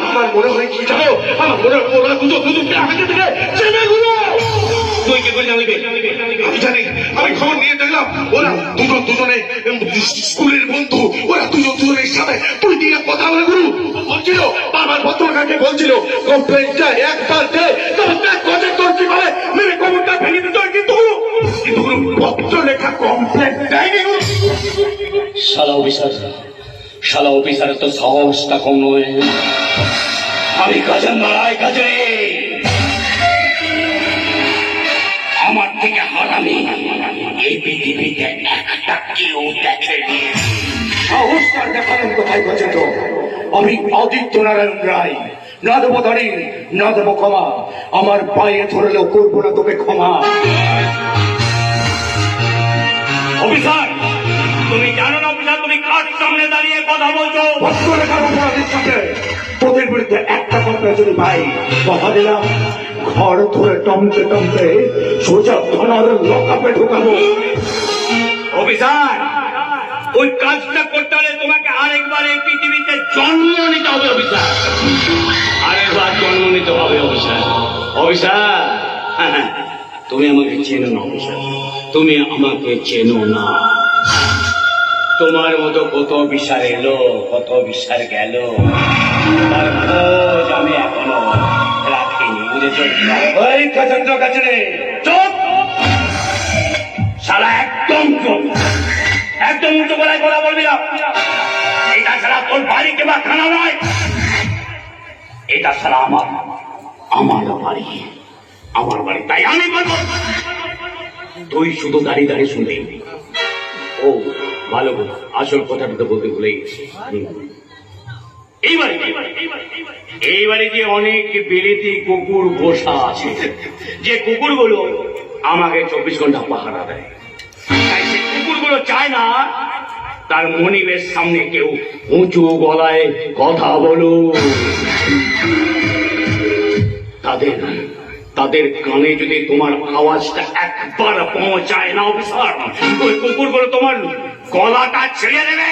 আমার মনে হয় কি জানো, আমার মনে হয় ওরা দুজনকে আগে থেকে চেনে গুলো। তুই কি করে জানবি? আমি জানি, আমি খবর নিয়ে দেখলাম ওরা দুজনে স্কুলের বন্ধু। ওরা দুজনের সাথে তুই দিয়ে কথা বলে গুরু বলছিল, বারবার ভদ্রকাকে বলছিল কমপ্লেনটা একবার দে, তোর কি বলে মেরে কবরটা ভেঙে দিত। কিন্তু পত্র লেখা কমপ্লেন দেয়নি। শালা অফিসারের তো সাহসটা কম নয়। আমি কাজের লড়াই কাজে আমার থেকে হারামি এই পৃথিবীতে একটা কেউ দেখেনি। সাহসটা দেখালেন কোথায় গেছে? আমি আদিত্য নারায়ণ রায়, না দেবো দাঁড়ি, না দেবো ক্ষমা। আমার পায়ে ধরলেও করবো না তোকে ক্ষমা। অফিসার, তুমি জানো না অফিসার, তুমি কার সামনে দাঁড়িয়ে কথা বলছো? তোদের বিরুদ্ধে একটা কথা যদি ভাই কথা দিলাম, ঘর ধরে টমতে টমতে সোজা ধনার লকাপে ঢোকাবো। অফিসার, ওই কাজটা করতে হলে তোমাকে আরেকবার এই পৃথিবীতে জন্ম নিতে হবে। অফিসার, আরেকবার জন্ম নিতে হবে। অফিসার, তুমি আমাকে চেনো না অফিসার, তুমি আমাকে চেনো না। তোমার মতো কত অফিসার এলো, কত অফিসার গেল, তার খোঁজ আমি এখনো রাখিনি, বুঝেছো? ওই কাচন্দ্র কাছে চুপ, শালা একদম চুপ, একদম উঁচু গলায় কথা বলবি না। এটা ছাড়া তোর বাড়ি কিংবা খানা নয়, এটা ছাড়া আমার বাড়ি, আমার বাড়ি। তাই আমি বলবো, তুই শুধু দাঁড়িয়ে দাঁড়িয়ে শুনবি। ও ভালো বল, আসল কথাটা তো বলতে ভুলে গেছি। এই বাড়িতে অনেক বিলেতি কুকুর বসা আছে, যে কুকুরগুলো আমাকে 24 ঘন্টা পাহারা দেয়। তাই সে কুকুরগুলো চায় না তার মনিবের সামনে কেউ উঁচু গলায় কথা বলো। তাদের কানে যদি তোমার আওয়াজটা একবার পৌঁছায় না অফিসার, ওই কুকুরগুলো তোমার গলাটা ছেড়ে দেবে।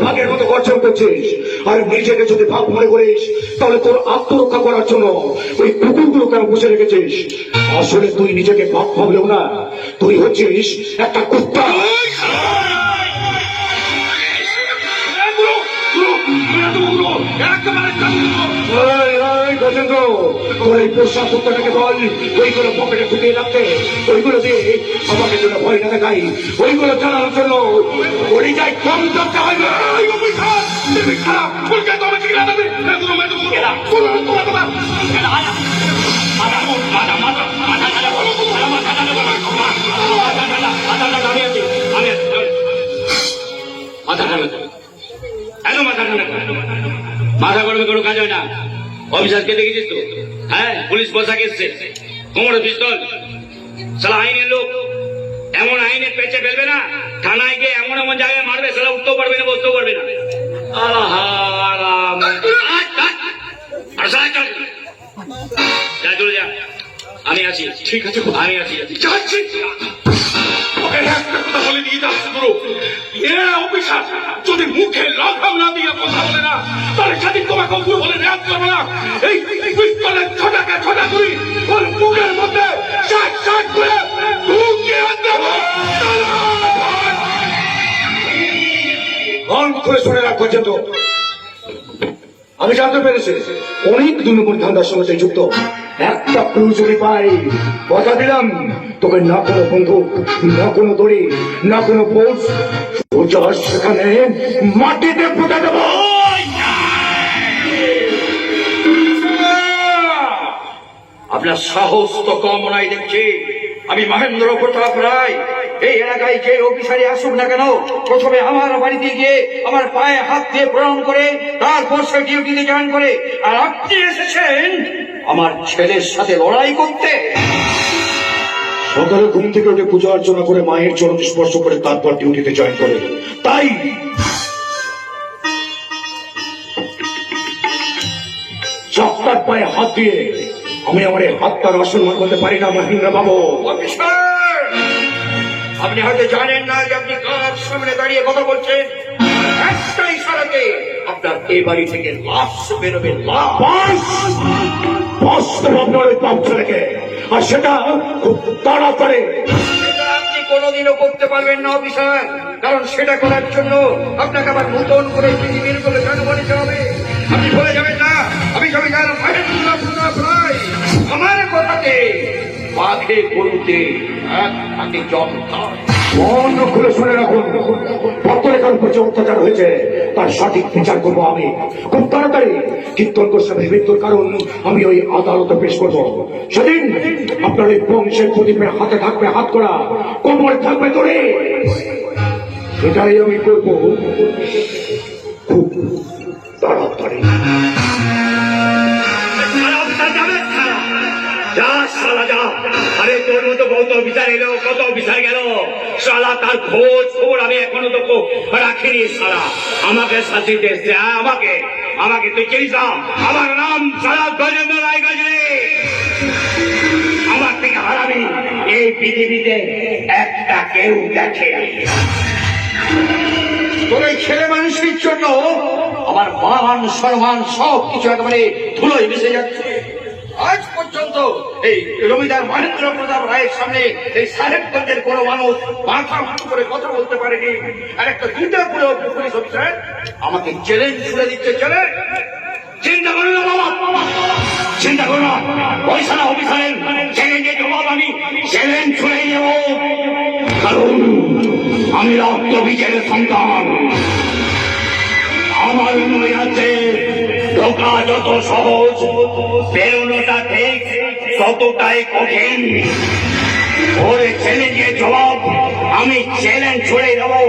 ভাগের মতো গর্জন করছিস, আর নিজেকে যদি ভাগ মনে করিস তাহলে তোর আত্মরক্ষা করার জন্য ওই কুকুরগুলো কেন বসে রেখেছিস? আসলে তুই নিজেকে ভাগ ভাবলেও না, তুই হচ্ছিস একটা কুত্তা। গজেন্দ্র, তোর এই পোষা কুত্তাটাকে বল ওইগুলো পকেটে ঢুকিয়ে রাখতে, ওইগুলো দিয়ে আমাকে যেন ভয় না দেখাই, ওইগুলো চালানোর জন্য পরিচয় কম করতে হয়। মাথা গরমে কোনো কাজ হয় না। অফিসারকে দেখেছিস তো? হ্যাঁ, পুলিশ পোশাক এসছে, কোমরে পিস্তল, সালা আইনের লোক। এমন আইনের পেঁচে ফেলবে না, থানায় গিয়ে এমন এমন জায়গায় মারবে, সালা উঠতেও পারবে না, বসতেও পারবে না। চলে যা, আমি আছি। ঠিক আছে, আমি আছি। যাচ্ছি, ওকে একটা কথা বলে দিয়ে যাচ্ছে গুরু। অফিসার যদি মুখে লগাম না দিয়ে কথা বলে না, তাহলে সেদিন তোমাকে গুরু বলে রেয়াজ করবো না। এই পিস্তলের ছোটাকে ছোটা করি ওর মুখের মধ্যে শাট করে ঢুকিয়ে দেবো। করে শুনে রাখবো যে তো আমি জানতে পেরেছি অনেক 2 নম্বর ধান্দার সঙ্গে যুক্ত। একটা ক্লু যদি পাই, কথা দিলাম তবে না কোনো বন্দুক, না কোনো দড়ি, না কোনো পোষ, সোজা সেখানে মাটিতে পুঁতে দেব। আপনার সাহস তো কম নয় দেখছি। আমি মহেন্দ্র প্রতাপ রায়। এই এলাকায় যে অফিসারে আসুক না কেন, প্রথমে আমার বাড়িতে গিয়ে আমার পায়ে হাত দিয়ে প্রণাম করে তারপর সে ডিউটিতে জয়েন করে। আর আপনি এসেছেন আমার ছেলের সাথে লড়াই করতে। সকালে ঘুম থেকে উঠে পূজা অর্চনা করে মায়ের চরণ স্পর্শ করে তারপর ডিউটিতে জয়েন করে। তাই চাপটার পায়ে হাত দিয়ে আমি আমার হাতটার অসম্মান করতে পারি না মহেন্দ্র বাবু। আপনি হয়তো জানেন না যে আপনি কার সামনে দাঁড়িয়ে কথা বলছেন। একটা ইশারাতে আপনার আর এই বাড়ি থেকে লাশ বেরোবে, লাশ। বাস্তব আপনার ওই পাপ ছেলেকে, আর সেটা খুব তাড়াতাড়ি। সেটা আপনি কোনোদিনও করতে পারবেন না অফিসার, কারণ সেটা করার জন্য আপনাকে আবার নতুন করে পৃথিবীর বলে জন্ম নিতে হবে। আপনি ভুলে যাবেন না, আমি জমিদার মহেন্দ্র প্রতাপ রায়। আমার কথাতে বাঘে গরুতে এক থাকে জনতা। মন খুলে শুনে রাখুন, ভক্তরেখার উপর যে অত্যাচার হয়েছে তার সঠিক বিচার করবো আমি খুব তাড়াতাড়ি। কীর্তন গোস্বামীর মৃত্যুর কারণ আমি ওই আদালতে পেশ করবো। সেদিন আপনার ওই বংশের প্রদীপের হাতে থাকবে হাত করা, কোমরে থাকবে ধরে। সেটাই আমি করবো খুব তাড়াতাড়ি। যা শালা যা। আরে তোর মতো কত বিচার এলো, কত বিচার গেল, শালা তার খোঁজ খবর আমি এখনো তো রাখিনি। শালা আমাকে শাস্তি দিয়েছে, আমাকে আমাকে তুই চিনিস না? আমার নাম শালা গজেন্দ্র রায় গজরে। আমার থেকে হারাবি এই পৃথিবীতে একটা কেউ দেখে। তোর এই ছেলে মানুষের জন্য আমার মান সম্মান সব কিছু একেবারে ধুলোয় মিশে যাচ্ছে। আজ পর্যন্ত এই জমিদার মহেন্দ্র প্রতাপ রায়ের সামনে এই সাহেবগঞ্জের কোনো মানুষ মাথা উঁচু করে কথা বলতে পারেনি। আর একটা দুইটা পুলিশ অফিসার আমাকে চ্যালেঞ্জ ছুড়ে দিচ্ছে। চ্যালেঞ্জ! চিন্তা করো না বাবা, চিন্তা করো না। পয়সা না অফিসারের চ্যালেঞ্জের জবাব আমি চ্যালেঞ্জ ছুড়ে নেব, কারণ আমি রক্তবীজের সন্তান। আমার মনে আছে ঢোকা যত সহজ, বেরোনোটা ঠিক ততটাই কঠিন। ওর চ্যালেঞ্জের জবাব আমি চ্যালেঞ্জ ছুড়ে দেবো।